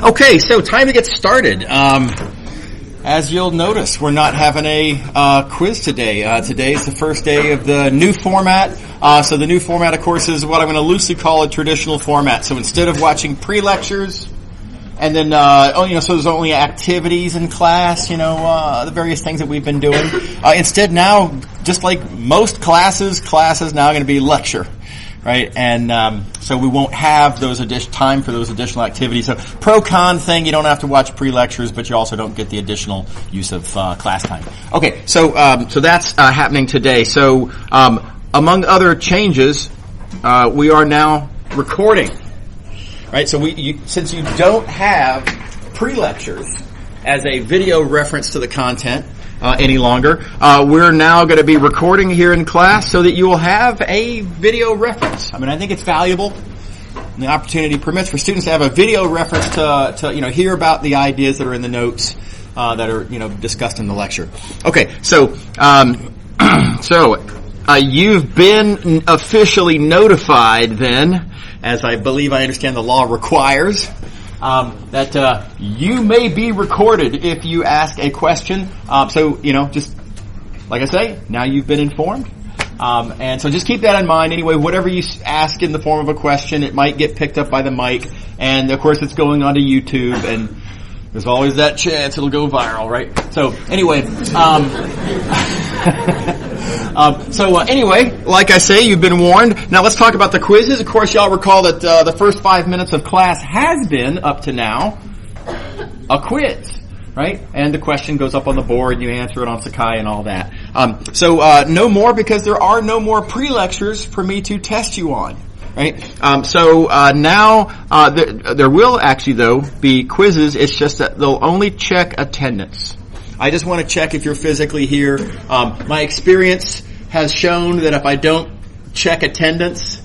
Okay, so time to get started. As you'll notice, we're not having a quiz today. Today is the first day of the new format. So the new format, of course, is what I'm going to loosely call a traditional format. So instead of watching pre-lectures, and then, so there's only activities in class, the various things that we've been doing. Instead now, just like most classes is now going to be lecture. Right, and so we won't have those time for those additional activities. So pro-con thing, you don't have to watch pre-lectures, but you also don't get the additional use of class time. Okay, so that's happening today. So among other changes, we are now recording. Right, so since you don't have pre-lectures as a video reference to the content any longer, we're now going to be recording here in class so that you will have a video reference. I mean, I think it's valuable, and the opportunity permits for students to have a video reference to hear about the ideas that are in the notes that are discussed in the lecture. Okay, so you've been officially notified then, as I believe I understand the law requires, that you may be recorded if you ask a question. Just like I say, now you've been informed. And so just keep that in mind. Anyway, whatever you ask in the form of a question, it might get picked up by the mic. And of course, it's going onto YouTube, and there's always that chance it'll go viral, right? So anyway, anyway, like I say, you've been warned. Now let's talk about the quizzes. Of course, y'all recall that the first 5 minutes of class has been, up to now, a quiz, right? And the question goes up on the board, and you answer it on Sakai and all that. No more, because there are no more pre-lectures for me to test you on, right? Now there will actually, though, be quizzes. It's just that they'll only check attendance. I just want to check if you're physically here. My experience has shown that if I don't check attendance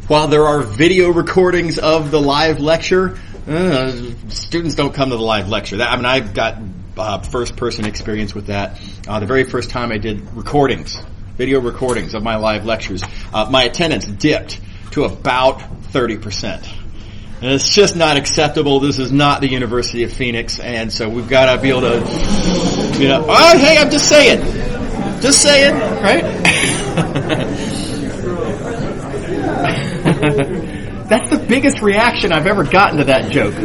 while there are video recordings of the live lecture, students don't come to the live lecture. I've got first-person experience with that. The very first time I did video recordings of my live lectures, my attendance dipped to about 30%. And it's just not acceptable. This is not the University of Phoenix, and so we've got to be able to, hey, I'm just saying, right? That's the biggest reaction I've ever gotten to that joke.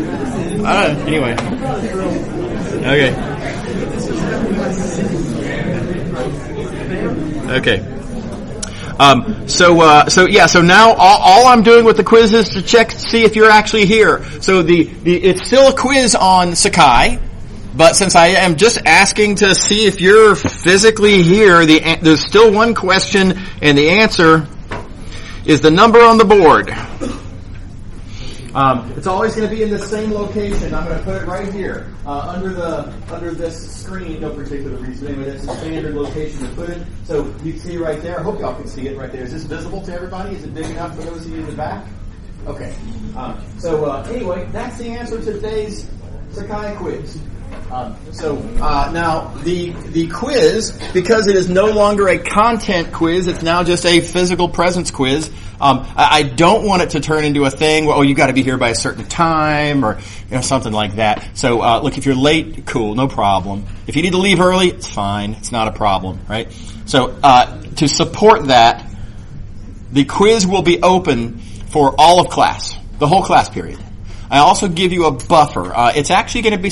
Anyway, okay. So now all I'm doing with the quiz is to check to see if you're actually here. So it's still a quiz on Sakai, but since I am just asking to see if you're physically here, there's still one question, and the answer is the number on the board. It's always going to be in the same location. I'm going to put it right here under this screen. No particular reason. Anyway, that's a standard location to put it. So you can see right there. I hope y'all can see it right there. Is this visible to everybody? Is it big enough for those of you in the back? Okay. Anyway, that's the answer to today's Sakai quiz. Now the quiz, because it is no longer a content quiz, it's now just a physical presence quiz. I don't want it to turn into a thing where, you got to be here by a certain time or something like that. So look, if you're late, cool, no problem. If you need to leave early, it's fine. It's not a problem, right? So to support that, the quiz will be open for all of class, the whole class period. I also give you a buffer. It's actually going to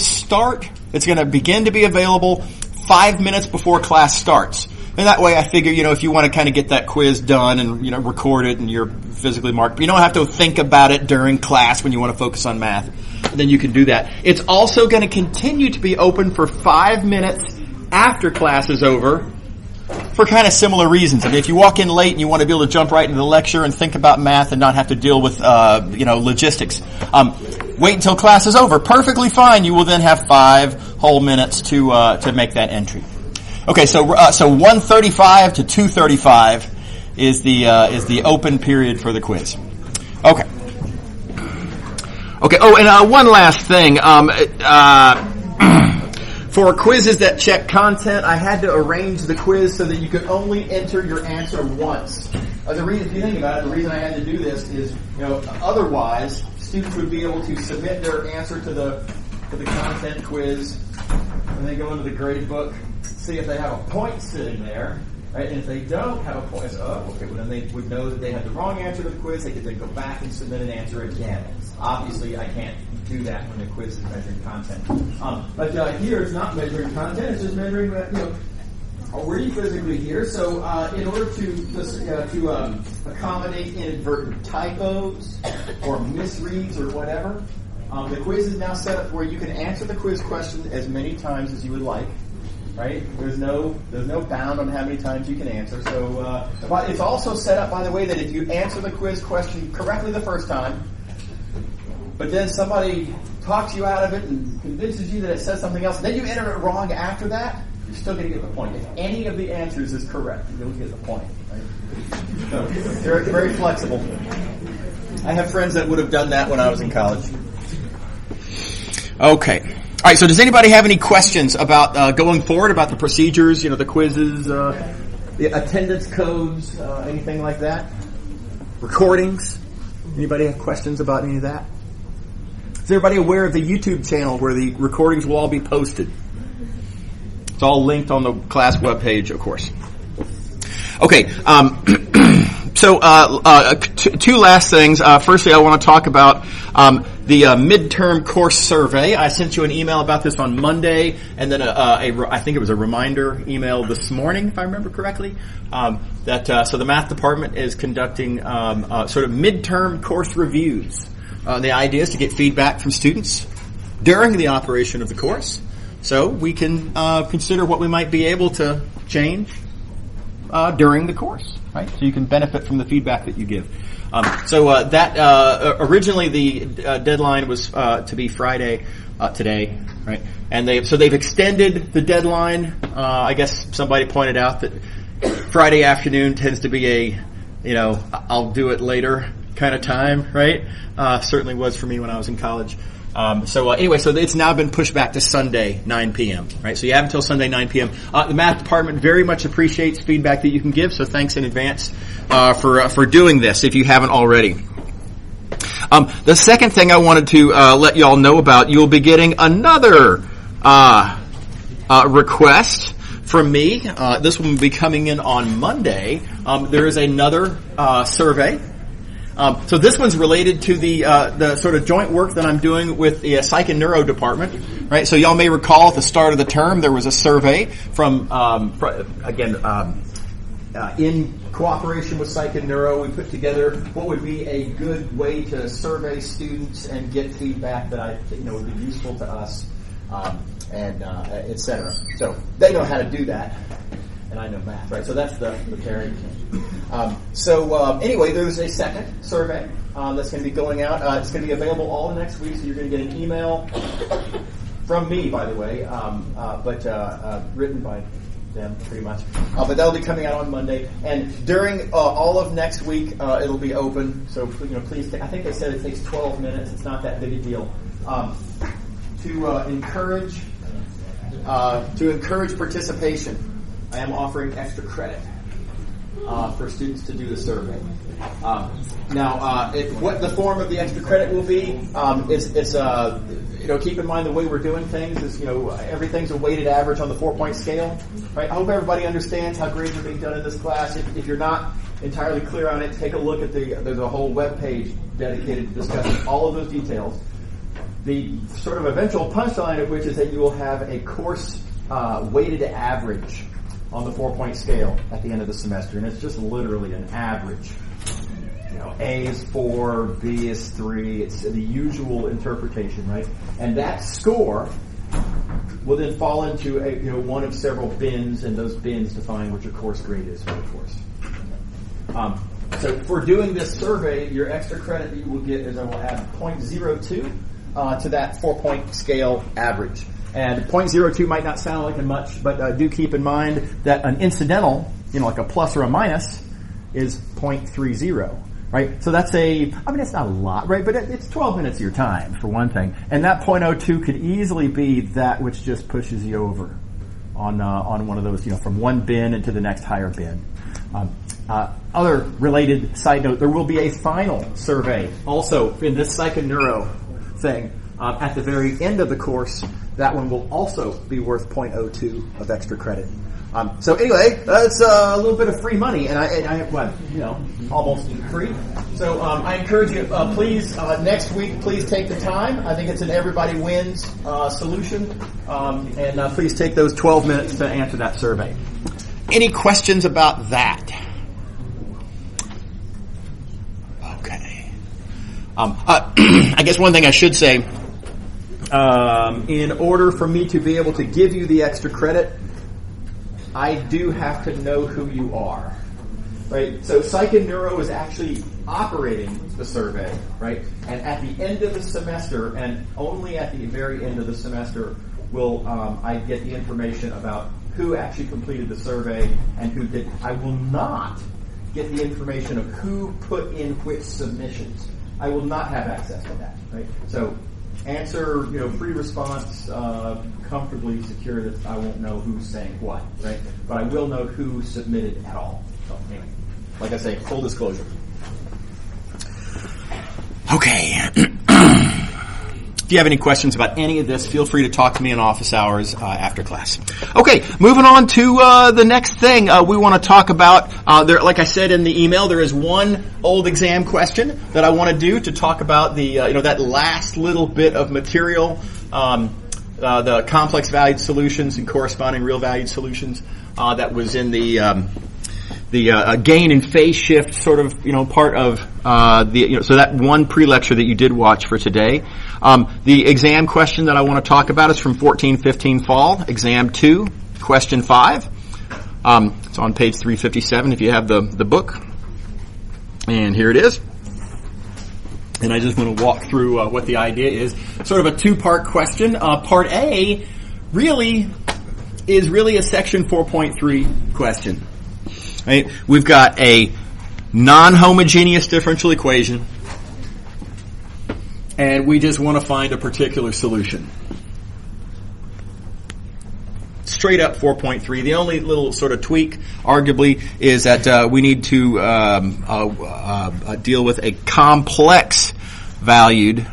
it's going to begin to be available 5 minutes before class starts. And that way I figure, if you want to kind of get that quiz done and, record it and you're physically marked, but you don't have to think about it during class when you want to focus on math, then you can do that. It's also going to continue to be open for 5 minutes after class is over for kind of similar reasons. I mean, if you walk in late and you want to be able to jump right into the lecture and think about math and not have to deal with, logistics, wait until class is over. Perfectly fine. You will then have 5 whole minutes to make that entry. Okay, so 1:35 to 2:35 is the open period for the quiz. Okay. Oh, and one last thing. For quizzes that check content, I had to arrange the quiz so that you could only enter your answer once. If you think about it, the reason I had to do this is, otherwise, students would be able to submit their answer to the content quiz, and they go into the grade book, see if they have a point sitting there, right? And if they don't have a point, well, then they would know that they had the wrong answer to the quiz. They could then go back and submit an answer again. Obviously, I can't do that when the quiz is measuring content. But here it's not measuring content; it's just measuring were you physically here? So in order to accommodate inadvertent typos or misreads or whatever, the quiz is now set up where you can answer the quiz question as many times as you would like. Right? There's no bound on how many times you can answer. So but it's also set up, by the way, that if you answer the quiz question correctly the first time, but then somebody talks you out of it and convinces you that it says something else, then you enter it wrong after that, you're still going to get the point. If any of the answers is correct, you'll get the point. Right? So they're very flexible. I have friends that would have done that when I was in college. Okay. All right. So does anybody have any questions about going forward, about the procedures, the quizzes, the attendance codes, anything like that? Recordings? Anybody have questions about any of that? Is everybody aware of the YouTube channel where the recordings will all be posted? It's all linked on the class webpage, of course. Okay, so two last things. Firstly, I want to talk about the midterm course survey. I sent you an email about this on Monday, and then I think it was a reminder email this morning, if I remember correctly. So the math department is conducting sort of midterm course reviews. The idea is to get feedback from students during the operation of the course, so we can consider what we might be able to change during the course, right? So you can benefit from the feedback that you give. Originally the deadline was to be Friday today, right? And they've extended the deadline. I guess somebody pointed out that Friday afternoon tends to be I'll do it later kind of time, right? Certainly was for me when I was in college. So it's now been pushed back to Sunday, 9 p.m., right? So you have until Sunday, 9 p.m. The math department very much appreciates feedback that you can give, so thanks in advance for doing this if you haven't already. The second thing I wanted to let you all know about, you'll be getting another request from me. This will be coming in on Monday. There is another survey. So this one's related to the sort of joint work that I'm doing with the Psych and Neuro department, right? So y'all may recall at the start of the term there was a survey from in cooperation with Psych and Neuro, we put together what would be a good way to survey students and get feedback that I think would be useful to us, and et cetera. So they know how to do that. And I know math, right? So that's the pairing. Anyway, there's a second survey that's going to be going out. It's going to be available all the next week, so you're going to get an email from me, by the way, but written by them pretty much. But that'll be coming out on Monday, and during all of next week, it'll be open. So please, I think they said it takes 12 minutes. It's not that big a deal. To encourage participation, I am offering extra credit for students to do the survey. What the form of the extra credit will be, keep in mind the way we're doing things is, everything's a weighted average on the 4-point scale, right? I hope everybody understands how grades are being done in this class. If you're not entirely clear on it, take a look at there's a whole web page dedicated to discussing all of those details. The sort of eventual punchline of which is that you will have a course weighted average on the 4-point scale at the end of the semester, and it's just literally an average. A is 4, B is 3. It's the usual interpretation, right? And that score will then fall into one of several bins, and those bins define what your course grade is for the course. So for doing this survey, your extra credit that you will get is I will add 0.02 to that 4-point scale average. And 0.02 might not sound like much, but do keep in mind that an incidental, like a plus or a minus, is 0.30, right? So that's it's not a lot, right? But it's 12 minutes of your time, for one thing. And that 0.02 could easily be that which just pushes you over on one of those, from one bin into the next higher bin. Other related side note, there will be a final survey also in this Psych and Neuro thing at the very end of the course. That one will also be worth 0.02 of extra credit. So anyway, that's a little bit of free money, and I almost free. So I encourage you, please, next week, please take the time. I think it's an everybody wins solution, and please take those 12 minutes to answer that survey. Any questions about that? Okay. I guess one thing I should say, in order for me to be able to give you the extra credit, I do have to know who you are, right? So Psych and Neuro is actually operating the survey, right? And at the end of the semester, and only at the very end of the semester, will I get the information about who actually completed the survey and who didn't. I will not get the information of who put in which submissions. I will not have access to that, right? So answer, free response, comfortably secure that I won't know who's saying what, right? But I will know who submitted at all. So anyway, like I say, full disclosure. Okay. If you have any questions about any of this, feel free to talk to me in office hours after class. Okay, moving on to the next thing we want to talk about. Like I said in the email, there is one old exam question that I want to do to talk about the that last little bit of material, the complex valued solutions and corresponding real valued solutions that was in the gain and phase shift sort of part of so that one pre-lecture that you did watch for today. The exam question that I want to talk about is from 14-15 fall, exam 2, question 5. It's on page 357 if you have the book. And here it is. And I just want to walk through what the idea is. Sort of a two-part question. Part A is really a section 4.3 question. Right? We've got a non-homogeneous differential equation, and we just want to find a particular solution. Straight up 4.3. The only little sort of tweak, arguably, is that we need to deal with a complex valued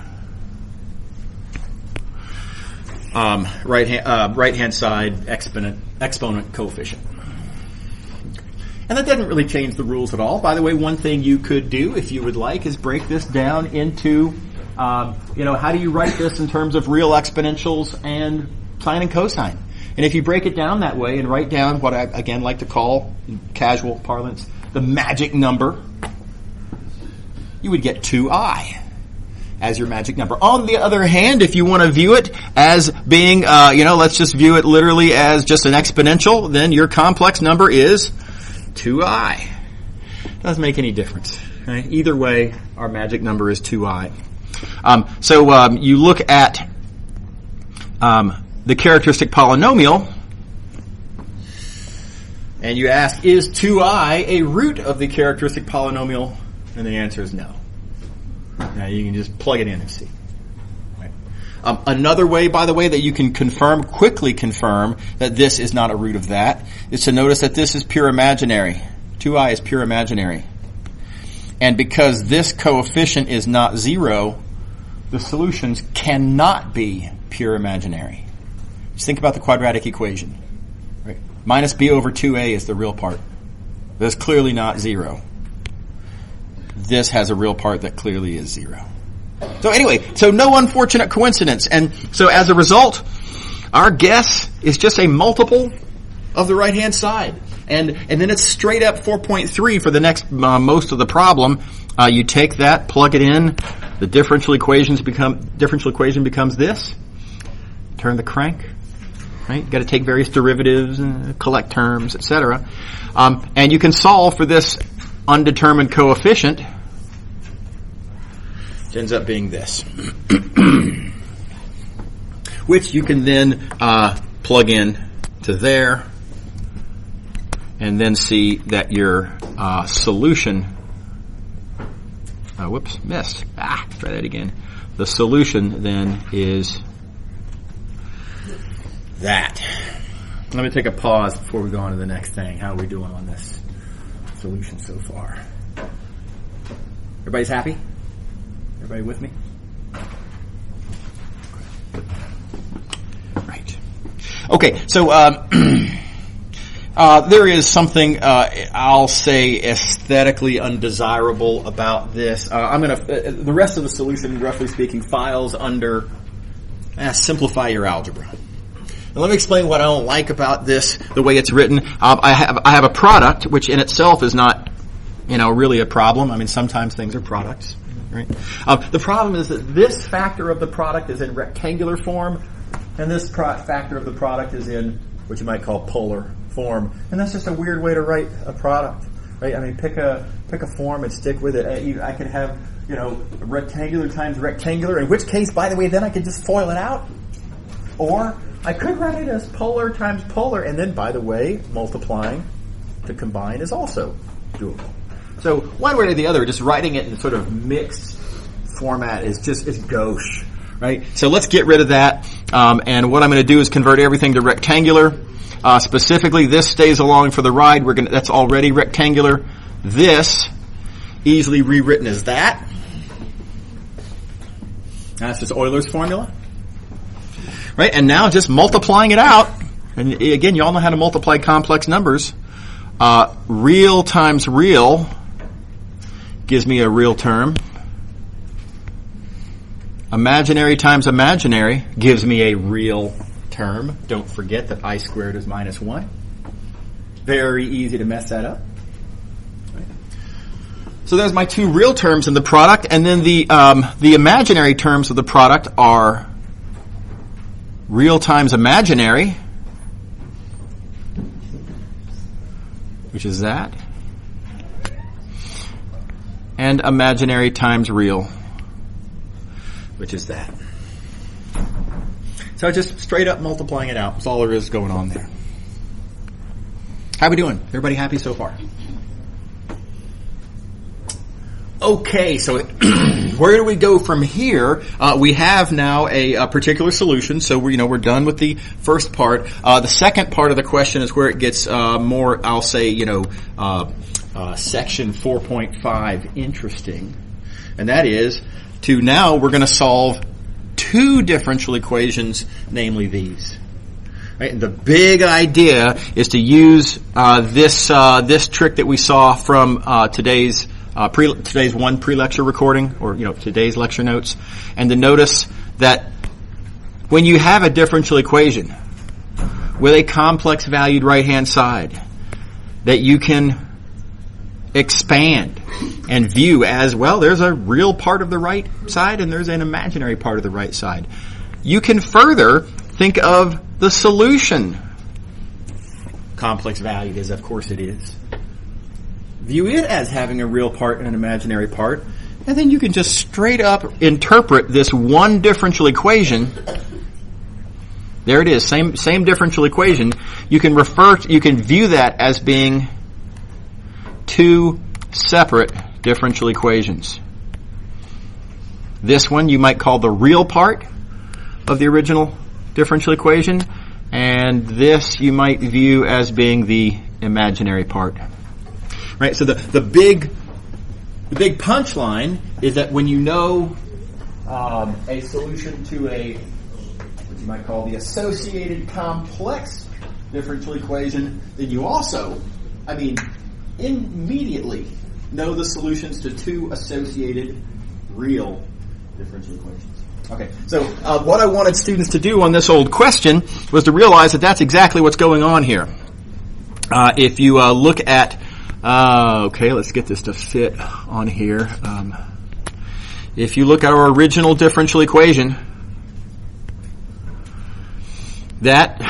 right-hand side exponent coefficient. And that doesn't really change the rules at all. By the way, one thing you could do, if you would like, is break this down into, how do you write this in terms of real exponentials and sine and cosine? And if you break it down that way and write down what I, again, like to call, in casual parlance, the magic number, you would get 2i as your magic number. On the other hand, if you want to view it as being, let's just view it literally as just an exponential, then your complex number is 2i. Doesn't make any difference. Right? Either way, our magic number is 2i. So you look at the characteristic polynomial, and you ask, is 2i a root of the characteristic polynomial? And the answer is no. Now you can just plug it in and see. Right? Another way, by the way, that you can quickly confirm that this is not a root of that, is to notice that this is pure imaginary. 2i is pure imaginary. And because this coefficient is not 0, the solutions cannot be pure imaginary. Just think about the quadratic equation. Right? Minus b over 2a is the real part. That's clearly not 0. This has a real part that clearly is 0. So anyway, so no unfortunate coincidence. And so as a result, our guess is just a multiple of the right-hand side. And then it's straight up 4.3 for the next most of the problem. You take that, plug it in, the differential equation becomes this. Turn the crank. Right? You've got to take various derivatives, collect terms, etc. And you can solve for this undetermined coefficient. It ends up being this. Which you can then plug in to there and then see that your solution missed. Try that again. The solution then is that. Let me take a pause before we go on to the next thing. How are we doing on this? solution so far. Everybody's happy? Everybody with me? Right. Okay, so there is something I'll say aesthetically undesirable about this. The rest of the solution, roughly speaking, files under simplify your algebra. Now, let me explain what I don't like about this, the way it's written. I have a product, which in itself is not, really a problem. I mean, sometimes things are products, right? The problem is that this factor of the product is in rectangular form, and this factor of the product is in what you might call polar form, and that's just a weird way to write a product, right? I mean, pick a form and stick with it. I could have, rectangular times rectangular, in which case, by the way, then I could just FOIL it out, or I could write it as polar times polar, and then, by the way, multiplying to combine is also doable. So one way or the other, just writing it in sort of mixed format is gauche, right? So let's get rid of that, and what I'm going to do is convert everything to rectangular. Specifically, this stays along for the ride. That's already rectangular. This, easily rewritten as that. That's just Euler's formula. Right, and now just multiplying it out, and again, you all know how to multiply complex numbers. Real times real gives me a real term. Imaginary times imaginary gives me a real term. Don't forget that I squared is minus 1. Very easy to mess that up. Right. So there's my two real terms in the product, and then the imaginary terms of the product are real times imaginary, which is that, and imaginary times real, which is that. So just straight up multiplying it out. That's all there is going on there. How we doing? Everybody happy so far? Okay, so where do we go from here? We have now a particular solution, so we're done with the first part. The second part of the question is where it gets more, I'll say, section 4.5 interesting, and that is now we're going to solve two differential equations, namely these. Right? And the big idea is to use this trick that we saw from today's one pre-lecture recording, or today's lecture notes, and to notice that when you have a differential equation with a complex valued right-hand side that you can expand and view as, well, there's a real part of the right side and there's an imaginary part of the right side. You can further think of the solution. Complex valued is, of course it is. View it as having a real part and an imaginary part, and then you can just straight up interpret this one differential equation. There it is, same differential equation. You can view that as being two separate differential equations. This one you might call the real part of the original differential equation, and this you might view as being the imaginary part. Right, so the big punchline is that when you know a solution to what you might call the associated complex differential equation, then you also, immediately know the solutions to two associated real differential equations. Okay, so what I wanted students to do on this old question was to realize that that's exactly what's going on here. If you look at okay, let's get this to fit on here. If you look at our original differential equation, that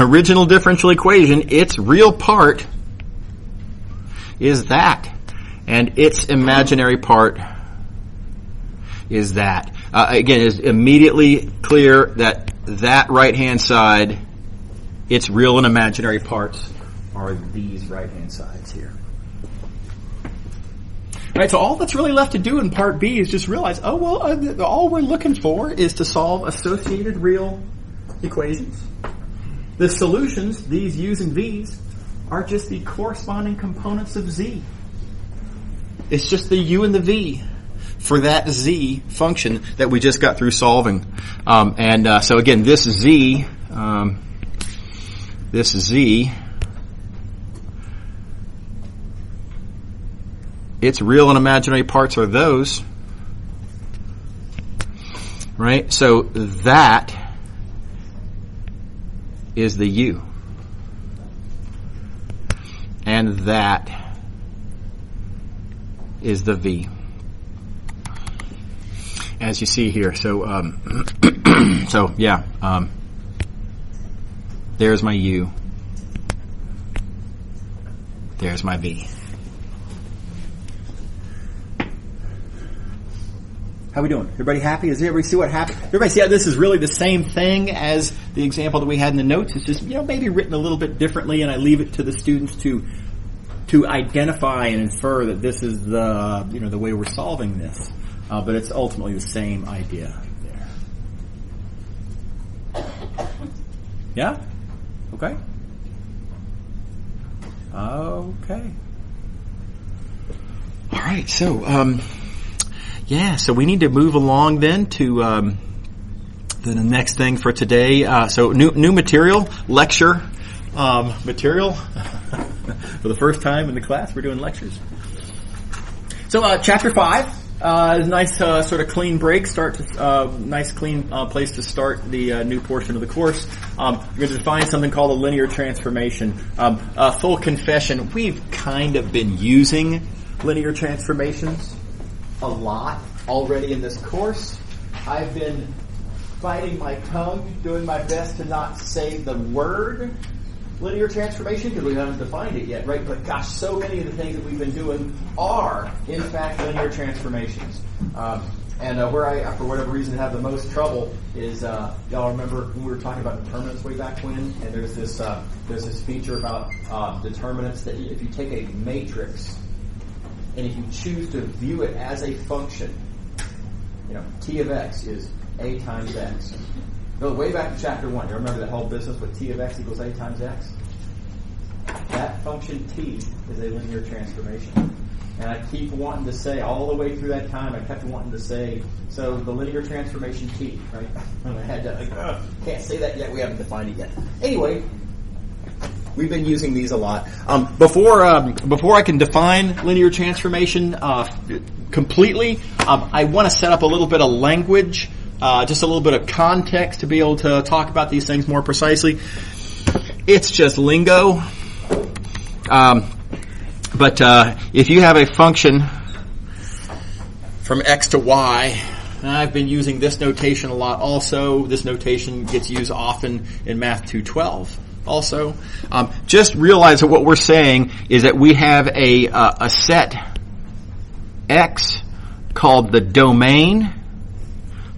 original differential equation, its real part is that, and its imaginary part is that. Again, it's immediately clear that right-hand side, its real and imaginary parts are these right-hand sides here. All right, so all that's really left to do in part B is just realize, all we're looking for is to solve associated real equations. The solutions, these, u's, and v's, are just the corresponding components of z. It's just the u and the v for that z function that we just got through solving. So again, this z, its real and imaginary parts are those, right? So that is the u, and that is the v, as you see here. So, there's my u, there's my v. How we doing? Everybody happy? Does everybody see what happened? Everybody see how this is really the same thing as the example that we had in the notes? It's just, maybe written a little bit differently, and I leave it to the students to identify and infer that this is the, the way we're solving this. But it's ultimately the same idea there. Yeah? Okay? Okay. All right, so, so we need to move along then to the next thing for today. So new material, lecture material. For the first time in the class, we're doing lectures. So chapter 5 is a nice sort of clean break. Nice clean place to start the new portion of the course. We're going to define something called a linear transformation. Full confession, we've kind of been using linear transformations a lot already in this course. I've been biting my tongue, doing my best to not say the word linear transformation because we haven't defined it yet, right? But gosh, so many of the things that we've been doing are, in fact, linear transformations. Where I, for whatever reason, have the most trouble is, y'all remember when we were talking about determinants way back when? And there's this feature about determinants that if you take a matrix and if you choose to view it as a function, t of x is a times x. Go way back to chapter 1. You remember that whole business with t of x equals a times x? That function t is a linear transformation. And I keep wanting to say, all the way through that time, I kept wanting to say, so the linear transformation t, right? And I had to, can't say that yet, we haven't defined it yet. Anyway, we've been using these a lot. Before I can define linear transformation completely, I want to set up a little bit of language, just a little bit of context to be able to talk about these things more precisely. It's just lingo. But if you have a function from x to y, and I've been using this notation a lot also. This notation gets used often in Math 212 also. Just realize that what we're saying is that we have a set x called the domain.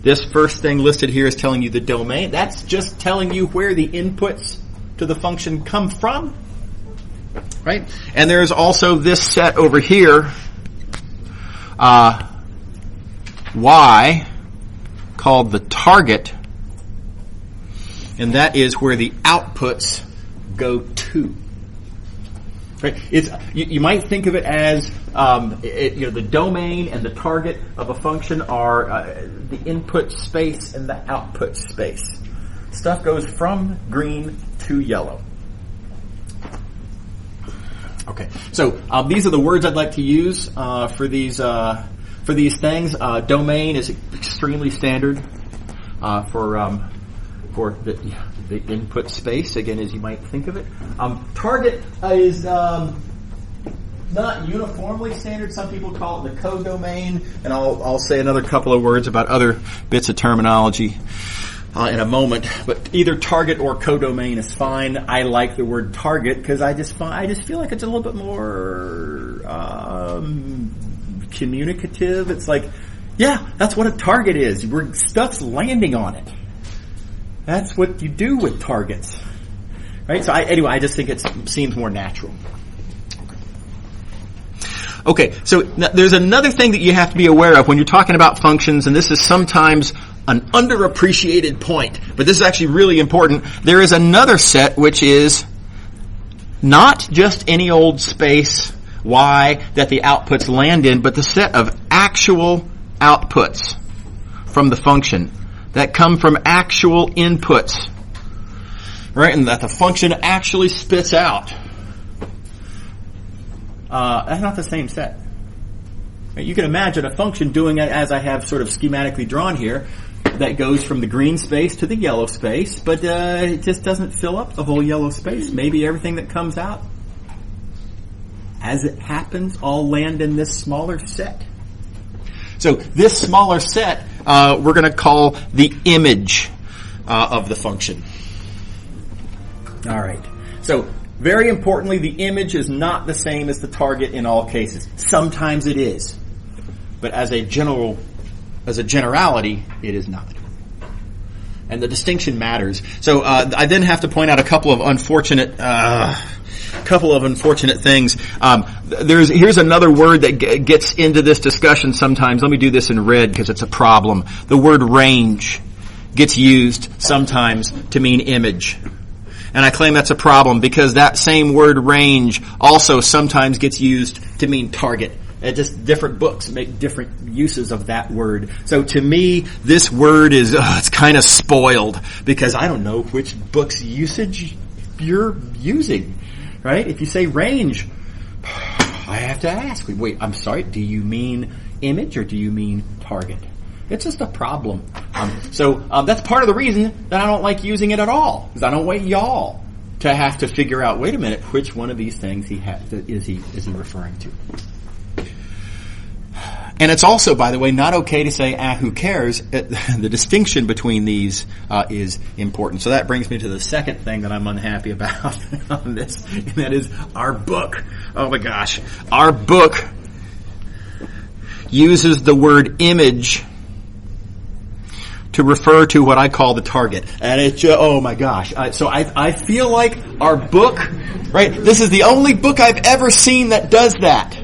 This first thing listed here is telling you the domain. That's just telling you where the inputs to the function come from. Right? And there's also this set over here, y, called the target, and that is where the outputs go to. Right? You might think of it as the domain and the target of a function are the input space and the output space. Stuff goes from green to yellow. Okay, so these are the words I'd like to use for these things. Domain is extremely standard for the input space, again, as you might think of it. Target is not uniformly standard. Some people call it the codomain, and I'll say another couple of words about other bits of terminology in a moment. But either target or codomain is fine. I like the word target because I just feel like it's a little bit more communicative. It's like, yeah, that's what a target is. Where stuff's landing on it. That's what you do with targets, right? So I just think it seems more natural. Okay, so now there's another thing that you have to be aware of when you're talking about functions, and this is sometimes an underappreciated point, but this is actually really important. There is another set which is not just any old space y that the outputs land in, but the set of actual outputs from the function that come from actual inputs, right? And that the function actually spits out. That's not the same set. Right? You can imagine a function doing it as I have sort of schematically drawn here, that goes from the green space to the yellow space, but it just doesn't fill up the whole yellow space. Maybe everything that comes out, as it happens, all land in this smaller set. So this smaller set, we're going to call the image of the function. All right. So very importantly, the image is not the same as the target in all cases. Sometimes it is, but as a generality, it is not. And the distinction matters. So I then have to point out a couple of unfortunate things. Here's another word that gets into this discussion sometimes. Let me do this in red because it's a problem. The word range gets used sometimes to mean image. And I claim that's a problem because that same word range also sometimes gets used to mean target. Just different books make different uses of that word. So to me, this word is, it's kind of spoiled because I don't know which book's usage you're using, right? If you say range, I have to ask, wait, I'm sorry, do you mean image or do you mean target? It's just a problem. So that's part of the reason that I don't like using it at all, because I don't want y'all to have to figure out, wait a minute, which one of these things is he referring to? And it's also, by the way, not okay to say, who cares? The distinction between these is important. So that brings me to the second thing that I'm unhappy about on this, and that is our book. Oh my gosh. Our book uses the word image to refer to what I call the target. And it's, oh my gosh. So I feel like our book, right, this is the only book I've ever seen that does that.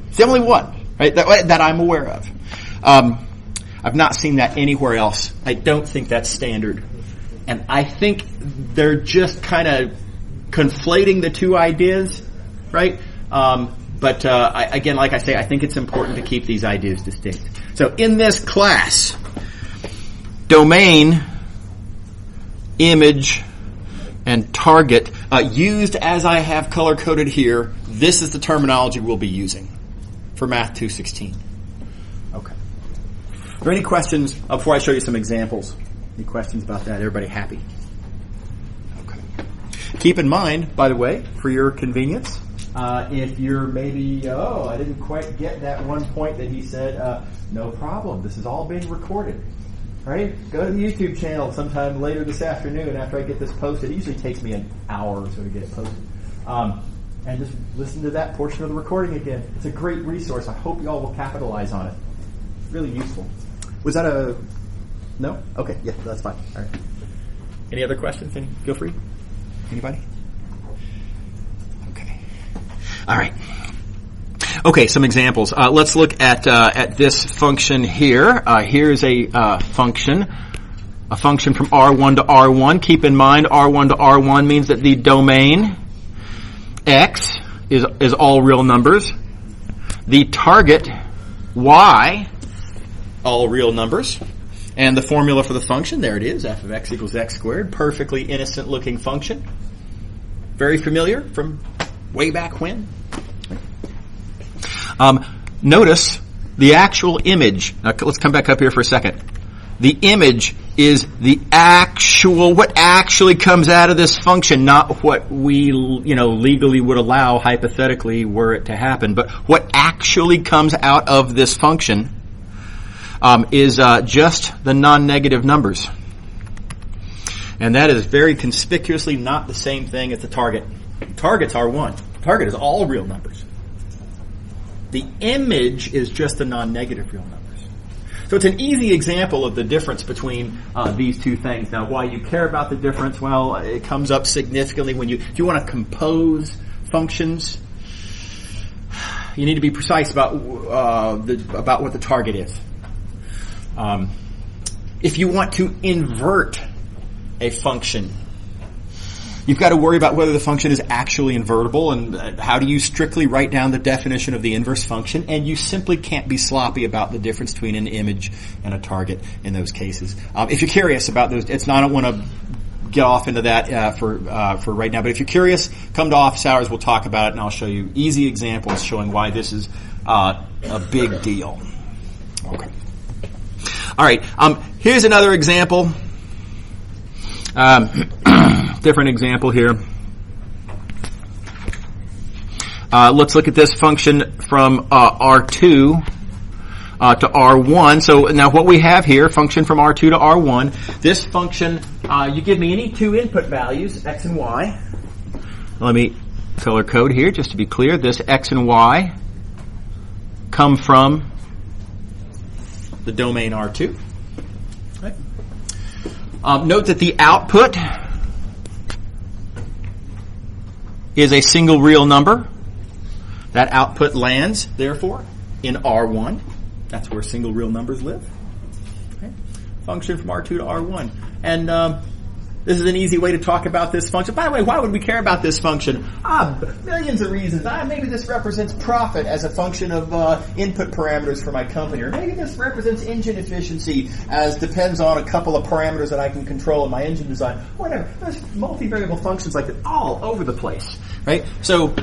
It's the only one. Right, that I'm aware of. I've not seen that anywhere else. I don't think that's standard. And I think they're just kind of conflating the two ideas, right? But again, like I say, I think it's important to keep these ideas distinct. So in this class, domain, image, and target, used as I have color-coded here, this is the terminology we'll be using for Math 216. Okay. Are there any questions before I show you some examples? Any questions about that? Everybody happy? Okay. Keep in mind, by the way, for your convenience, if you're maybe, I didn't quite get that one point that he said, no problem. This is all being recorded. Right? Go to the YouTube channel sometime later this afternoon after I get this posted. It usually takes me an hour or so to get it posted. And just listen to that portion of the recording again. It's a great resource. I hope you all will capitalize on it. It's really useful. Was that a... No? Okay, yeah, that's fine. All right. Any other questions? Feel free. Anybody? Okay. All right. Okay, some examples. Let's look at this function here. Here's a function from R1 to R1. Keep in mind, R1 to R1 means that the domain X is all real numbers. The target Y, all real numbers. And the formula for the function, there it is, f of x equals x squared. Perfectly innocent looking function. Very familiar from way back when. Notice the actual image. Now, let's come back up here for a second. The image is the actual, what actually comes out of this function, not what we, legally would allow hypothetically were it to happen, but what actually comes out of this function is just the non-negative numbers. And that is very conspicuously not the same thing as the target. The target's R1. The target is all real numbers. The image is just the non-negative real numbers. So it's an easy example of the difference between these two things. Now, why you care about the difference? Well, it comes up significantly when if you want to compose functions, you need to be precise about what the target is. If you want to invert a function, You've got to worry about whether the function is actually invertible and how do you strictly write down the definition of the inverse function, and you simply can't be sloppy about the difference between an image and a target in those cases. If you're curious about those, I don't want to get off into that for right now, but if you're curious, come to office hours, we'll talk about it, and I'll show you easy examples showing why this is a big deal. Okay. All right, here's another example. Different example here. Let's look at this function from R2 to R1. So now what we have here, function from R2 to R1, this function, you give me any two input values, x and y. Let me color code here just to be clear. This x and y come from the domain R2. Okay. Note that the output is a single real number. That output lands, therefore, in R1. That's where single real numbers live. Okay. Function from R2 to R1. And this is an easy way to talk about this function. By the way, why would we care about this function? Millions of reasons. Maybe this represents profit as a function of input parameters for my company. Or maybe this represents engine efficiency as depends on a couple of parameters that I can control in my engine design. Whatever. There's multivariable functions like that all over the place. Right? So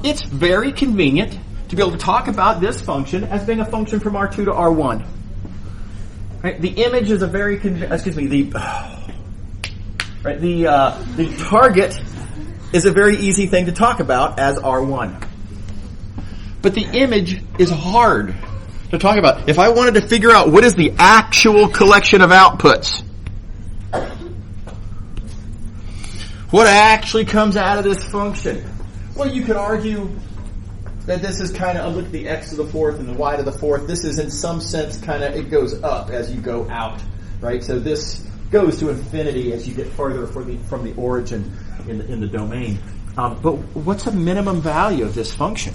it's very convenient to be able to talk about this function as being a function from R2 to R1. Right? The image is a very the target is a very easy thing to talk about as R1. But the image is hard to talk about. If I wanted to figure out what is the actual collection of outputs, what actually comes out of this function? Well, you could argue that this is kind of, look at the x to the fourth and the y to the fourth. This is in some sense it goes up as you go out, right? So this goes to infinity as you get further from the origin in the domain. But what's the minimum value of this function?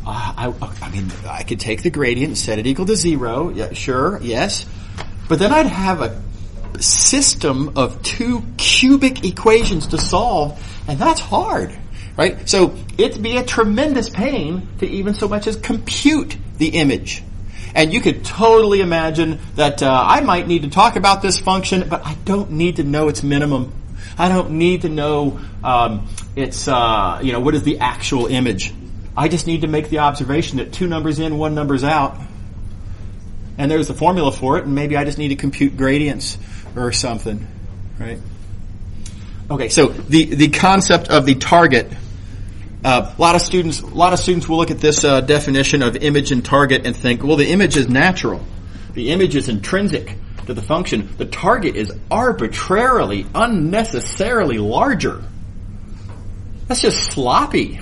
I could take the gradient and set it equal to 0. Yeah, sure, yes. But then I'd have a system of two cubic equations to solve, and that's hard, right? So it'd be a tremendous pain to even so much as compute the image. And you could totally imagine that I might need to talk about this function, but I don't need to know its minimum. I don't need to know what is the actual image. I just need to make the observation that two numbers in, one number's out. And there's the formula for it, and maybe I just need to compute gradients or something, right? Okay, so the concept of the target. A lot of students will look at this definition of image and target and think, well, the image is natural. The image is intrinsic to the function. The target is arbitrarily, unnecessarily larger. That's just sloppy,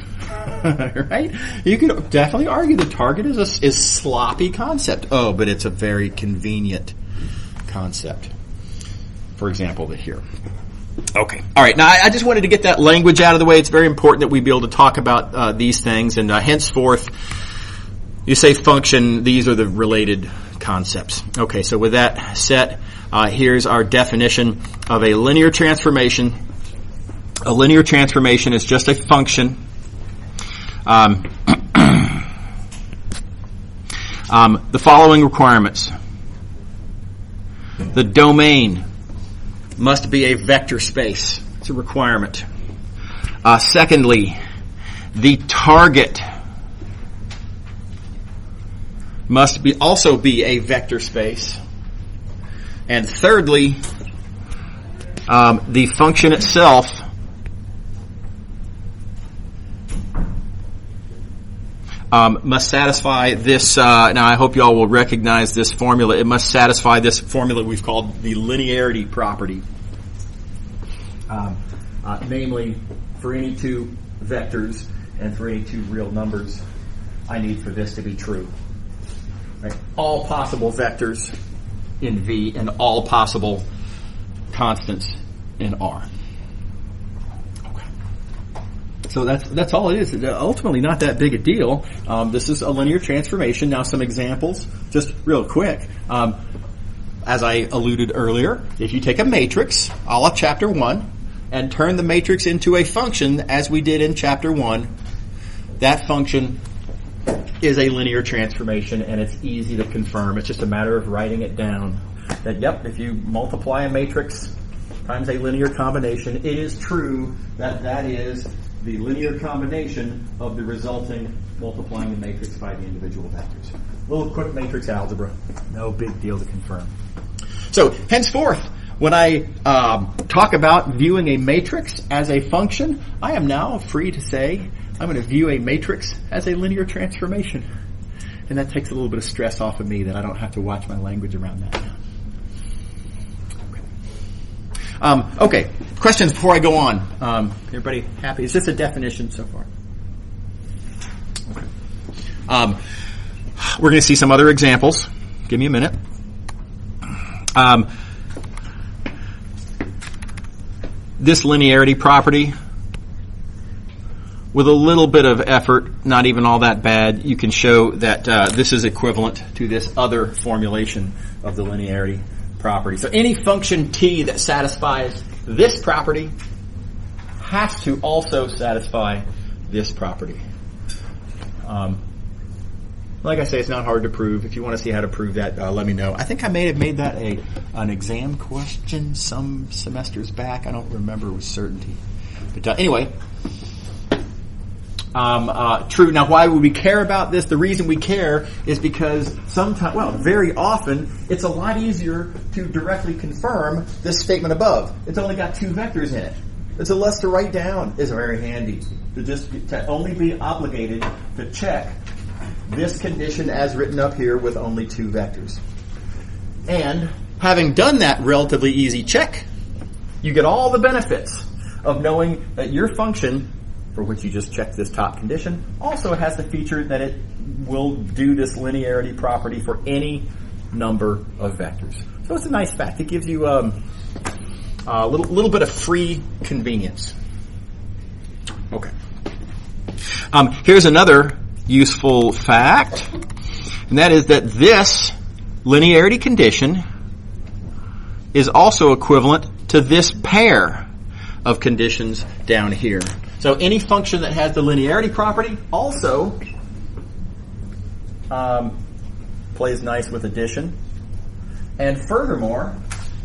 right? You could definitely argue the target is sloppy concept. Oh, but it's a very convenient concept. For example, here. Okay. All right. Now, I just wanted to get that language out of the way. It's very important that we be able to talk about these things. And henceforth, you say function, these are the related concepts. Okay. So with that set, here's our definition of a linear transformation. A linear transformation is just a function. The following requirements. The domain must be a vector space. It's a requirement. Secondly, the target must also be a vector space. And thirdly, the function itself must satisfy this. Now, I hope you all will recognize this formula. It must satisfy this formula we've called the linearity property. Namely, for any two vectors and for any two real numbers, I need for this to be true. Right? All possible vectors in V and all possible constants in R. So that's all it is. Ultimately, not that big a deal. This is a linear transformation. Now, some examples, just real quick. As I alluded earlier, if you take a matrix, a la chapter 1, and turn the matrix into a function, as we did in Chapter 1, that function is a linear transformation, and it's easy to confirm. It's just a matter of writing it down. That, yep, if you multiply a matrix times a linear combination, it is true that that is the linear combination of the resulting multiplying the matrix by the individual vectors. A little quick matrix algebra. No big deal to confirm. So, henceforth, when I talk about viewing a matrix as a function, I am now free to say I'm going to view a matrix as a linear transformation. And that takes a little bit of stress off of me that I don't have to watch my language around that now. Okay, questions before I go on. Everybody happy? Is this a definition so far? Okay. We're going to see some other examples. Give me a minute. This linearity property, with a little bit of effort, not even all that bad, you can show that this is equivalent to this other formulation of the linearity property. So any function t that satisfies this property has to also satisfy this property. Like I say, it's not hard to prove. If you want to see how to prove that, let me know. I think I may have made that an exam question some semesters back. I don't remember with certainty. But anyway, true. Now, why would we care about this? The reason we care is because sometimes, well, very often, it's a lot easier to directly confirm this statement above. It's only got two vectors in it. It's less to write down. Is very handy to only be obligated to check this condition as written up here with only two vectors. And having done that relatively easy check, you get all the benefits of knowing that your function, for which you just checked this top condition, also has the feature that it will do this linearity property for any number of vectors. So it's a nice fact. It gives you a little bit of free convenience. Okay. Here's another useful fact, and that is that this linearity condition is also equivalent to this pair of conditions down here. So any function that has the linearity property also plays nice with addition, and furthermore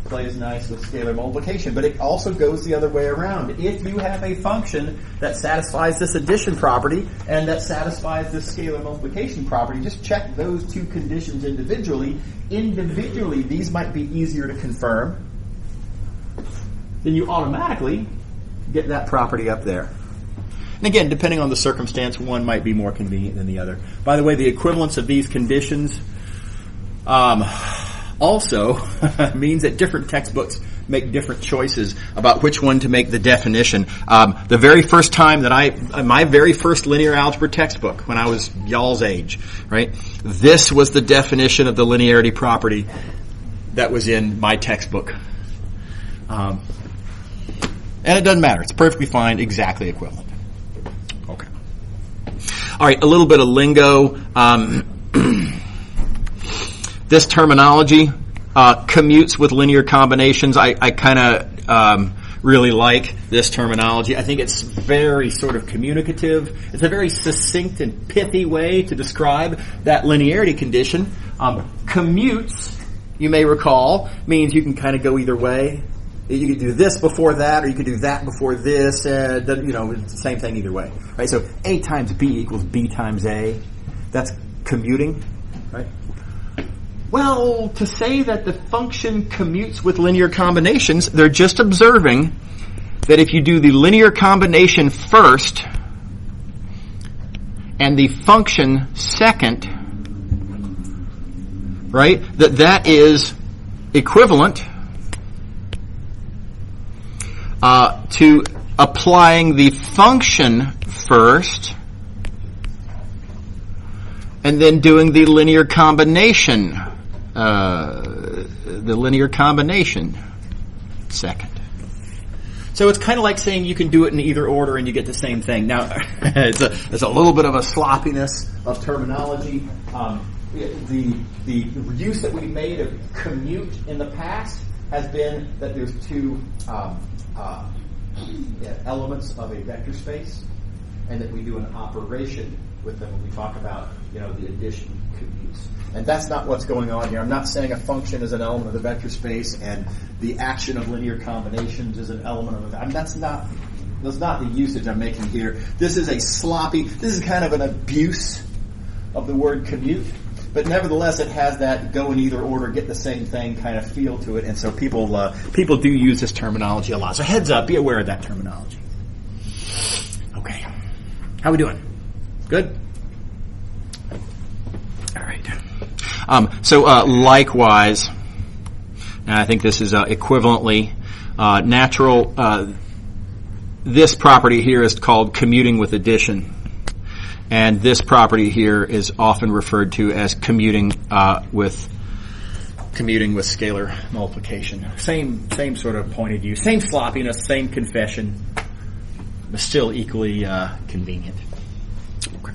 plays nice with scalar multiplication. But it also goes the other way around. If you have a function that satisfies this addition property and that satisfies this scalar multiplication property, just check those two conditions individually. Individually, these might be easier to confirm. Then you automatically get that property up there. And again, depending on the circumstance, one might be more convenient than the other. By the way, the equivalence of these conditions also means that different textbooks make different choices about which one to make the definition. The very first time that my very first linear algebra textbook, when I was y'all's age, right? This was the definition of the linearity property that was in my textbook. And it doesn't matter. It's perfectly fine, exactly equivalent. Okay. All right, a little bit of lingo. This terminology commutes with linear combinations. I kind of really like this terminology. I think it's very sort of communicative. It's a very succinct and pithy way to describe that linearity condition. Commutes, you may recall, means you can kind of go either way. You could do this before that, or you could do that before this. It's the same thing either way, right? So A times B equals B times A. That's commuting, right? Well, to say that the function commutes with linear combinations, they're just observing that if you do the linear combination first and the function second, right, that is equivalent to applying the function first and then doing the linear combination second. So it's kind of like saying you can do it in either order and you get the same thing. Now, it's a little bit of a sloppiness of terminology. The use that we made of commute in the past has been that there's two elements of a vector space, and that we do an operation with them when we talk about, the addition commutes. And that's not what's going on here. I'm not saying a function is an element of the vector space and the action of linear combinations is an element of it. That's not the usage I'm making here. This is kind of an abuse of the word commute, but nevertheless it has that go in either order, get the same thing kind of feel to it, and so people do use this terminology a lot. So heads up, be aware of that terminology. Okay. How we doing? Good? All right. So likewise, and I think this is equivalently natural. This property here is called commuting with addition, and this property here is often referred to as commuting with scalar multiplication. Same sort of point of view, same sloppiness, same confession, but still equally convenient. Okay.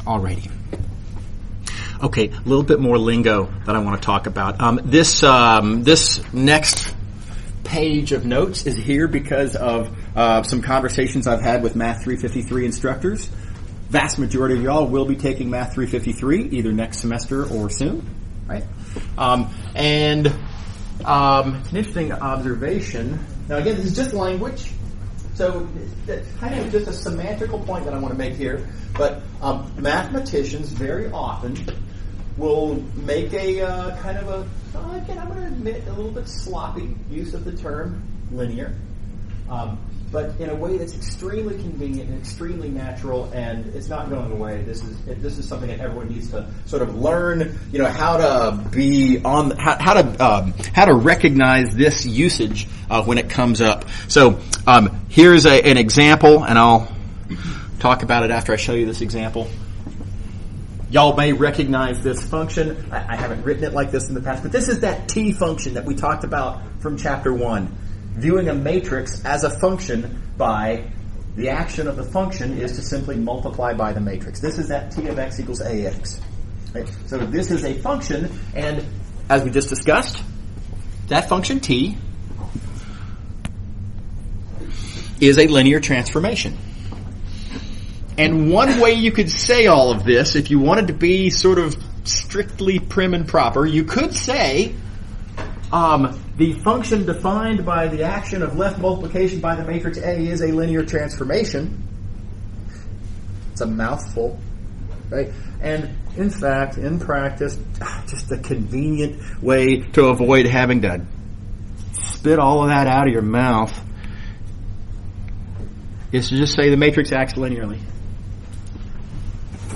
Alrighty. Okay, a little bit more lingo that I want to talk about. This next page of notes is here because of some conversations I've had with Math 353 instructors. Vast majority of y'all will be taking Math 353 either next semester or soon, right? An interesting observation. Now again, this is just language, so that's kind of just a semantical point that I want to make here. But mathematicians very often will make a kind of a, again, I'm going to admit, a little bit sloppy use of the term linear, but in a way that's extremely convenient and extremely natural, and it's not going away. This is something that everyone needs to sort of learn, how to be on, how to recognize this usage when it comes up. So here's an example, and I'll talk about it after I show you this example. Y'all may recognize this function. I haven't written it like this in the past, but this is that t function that we talked about from chapter 1. Viewing a matrix as a function by the action of the function is to simply multiply by the matrix. This is that t of x equals ax. Right? So this is a function, and as we just discussed, that function t is a linear transformation. And one way you could say all of this, if you wanted to be sort of strictly prim and proper, you could say the function defined by the action of left multiplication by the matrix A is a linear transformation. It's a mouthful, right? And in fact, in practice, just a convenient way to avoid having to spit all of that out of your mouth is to just say the matrix acts linearly.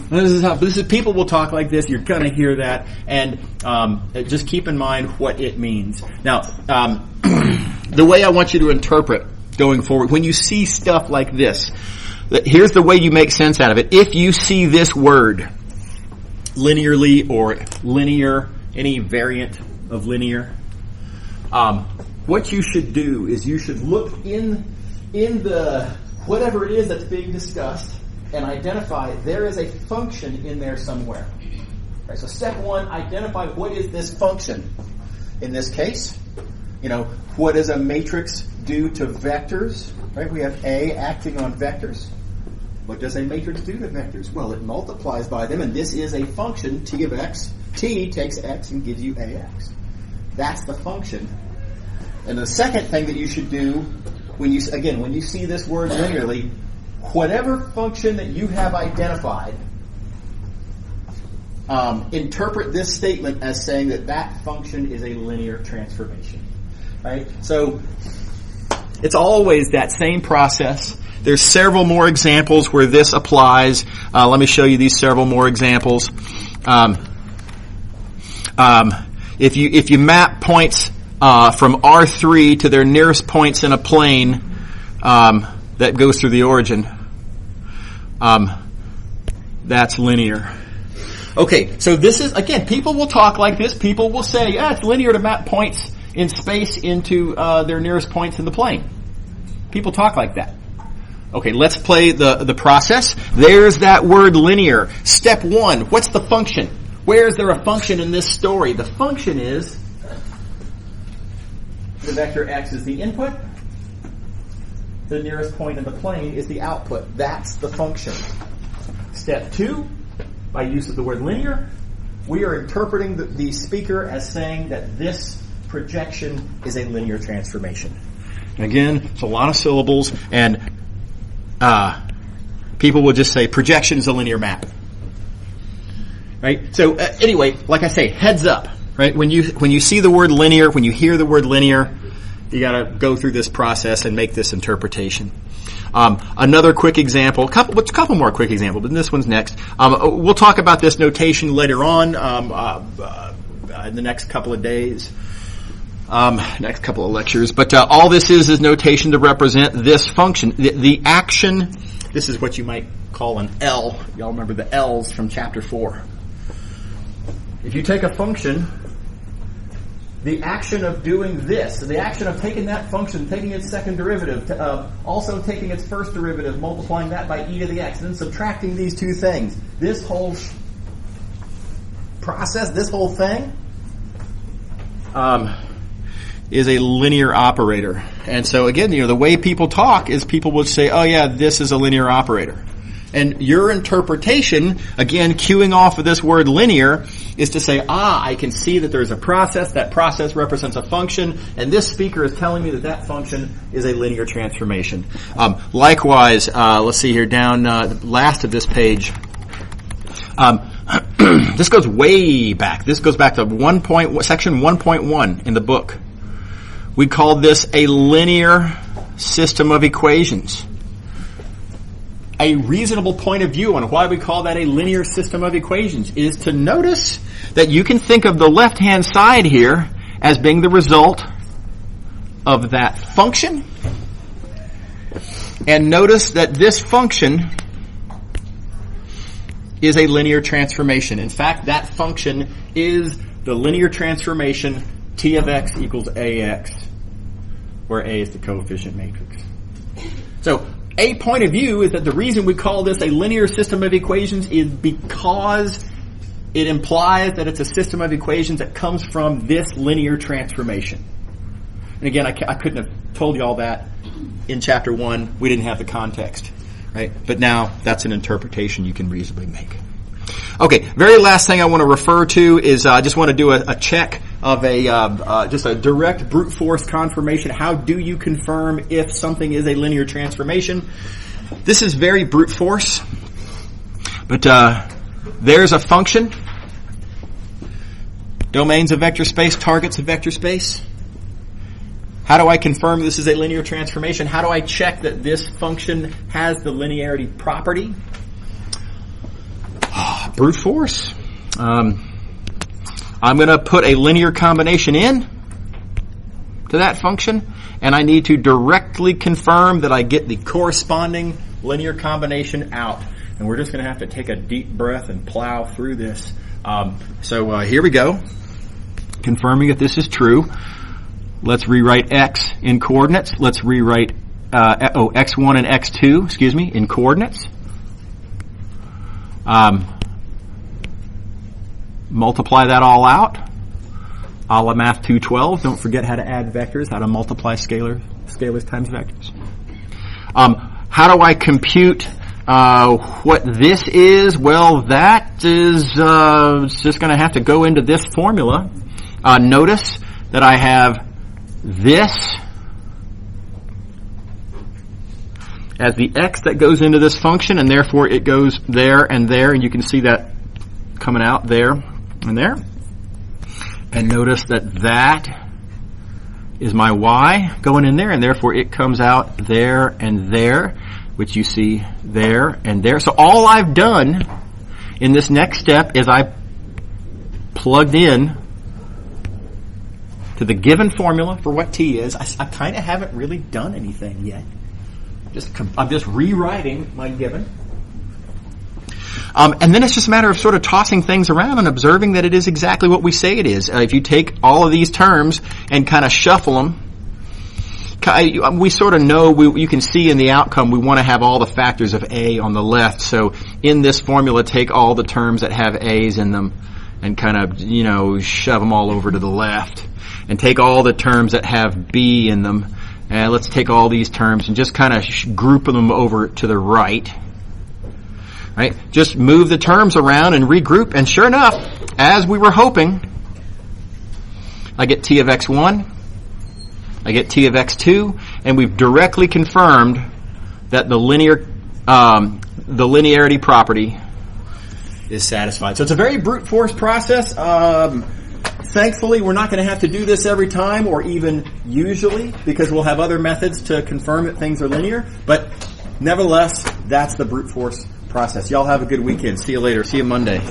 This is people will talk like this. You're going to hear that, and just keep in mind what it means. Now, the way I want you to interpret going forward, when you see stuff like this, here's the way you make sense out of it. If you see this word, linearly or linear, any variant of linear, what you should do is you should look in the whatever it is that's being discussed, and identify there is a function in there somewhere. Right, so step 1, identify what is this function. In this case, what does a matrix do to vectors? Right, we have A acting on vectors. What does a matrix do to vectors? Well, it multiplies by them, and this is a function, t of x. T takes x and gives you ax. That's the function. And the second thing that you should do when you see this word linearly, whatever function that you have identified, interpret this statement as saying that function is a linear transformation. Right? So it's always that same process. There's several more examples where this applies. Let me show you these several more examples. If you map points from R3 to their nearest points in a plane that goes through the origin, that's linear. Okay, so this is, again, people will talk like this. People will say, it's linear to map points in space into their nearest points in the plane. People talk like that. Okay, let's play the process. There's that word linear. Step 1, what's the function? Where is there a function in this story? The function is the vector x is the input, to the nearest point in the plane is the output. That's the function. Step 2, by use of the word linear, we are interpreting the speaker as saying that this projection is a linear transformation. Again, it's a lot of syllables, and people will just say projection is a linear map. Right? So anyway, like I say, heads up. Right? When you see the word linear, when you hear the word linear, you got to go through this process and make this interpretation. Another quick example, couple more quick examples, but this one's next. We'll talk about this notation later on in the next couple of days, next couple of lectures. But all this is notation to represent this function. The action, this is what you might call an L. Y'all remember the L's from chapter 4. If you take a function, the action of doing this, the action of taking that function, taking its second derivative, also taking its first derivative, multiplying that by e to the x, and then subtracting these two things. This whole process, this whole thing, is a linear operator. And so again, the way people talk is people will say, oh yeah, this is a linear operator. And your interpretation, again, cueing off of this word linear, is to say, I can see that there's a process, that process represents a function, and this speaker is telling me that that function is a linear transformation. Likewise, let's see here, down the last of this page. This goes way back. This goes back to section 1.1 in the book. We called this a linear system of equations. A reasonable point of view on why we call that a linear system of equations is to notice that you can think of the left-hand side here as being the result of that function. And notice that this function is a linear transformation. In fact, that function is the linear transformation t of x equals ax, where a is the coefficient matrix. So, a point of view is that the reason we call this a linear system of equations is because it implies that it's a system of equations that comes from this linear transformation. And again, I couldn't have told you all that in chapter 1. We didn't have the context, right? But now that's an interpretation you can reasonably make. Okay, very last thing I want to refer to is I just want to do a check of just a direct brute force confirmation. How do you confirm if something is a linear transformation? This is very brute force, but there's a function. Domains of vector space, targets of vector space. How do I confirm this is a linear transformation? How do I check that this function has the linearity property? Brute force. I'm going to put a linear combination in to that function, and I need to directly confirm that I get the corresponding linear combination out. And we're just going to have to take a deep breath and plow through this. So here we go. Confirming that this is true. Let's rewrite x in coordinates. Let's rewrite x1 and x2, in coordinates. Multiply that all out. A la Math 212. Don't forget how to add vectors, how to multiply scalars times vectors. How do I compute what this is? Well, that is just going to have to go into this formula. Notice that I have this as the x that goes into this function, and therefore it goes there, and you can see that coming out there and there. And notice that is my y going in there, and therefore it comes out there and there, which you see there and there. So all I've done in this next step is I plugged in to the given formula for what t is. I kind of haven't really done anything yet. I'm just rewriting my given. And then it's just a matter of sort of tossing things around and observing that it is exactly what we say it is. If you take all of these terms and kind of shuffle them, we sort of know, you can see in the outcome, we want to have all the factors of A on the left. So in this formula, take all the terms that have A's in them and kind of, shove them all over to the left. And take all the terms that have B in them And let's take all these terms and just kind of group them over to the right. Right? Just move the terms around and regroup. And sure enough, as we were hoping, I get t of x1, I get t of x2, and we've directly confirmed that the linearity property is satisfied. So it's a very brute force process. Thankfully, we're not going to have to do this every time or even usually, because we'll have other methods to confirm that things are linear. But nevertheless, that's the brute force process. Y'all have a good weekend. See you later. See you Monday.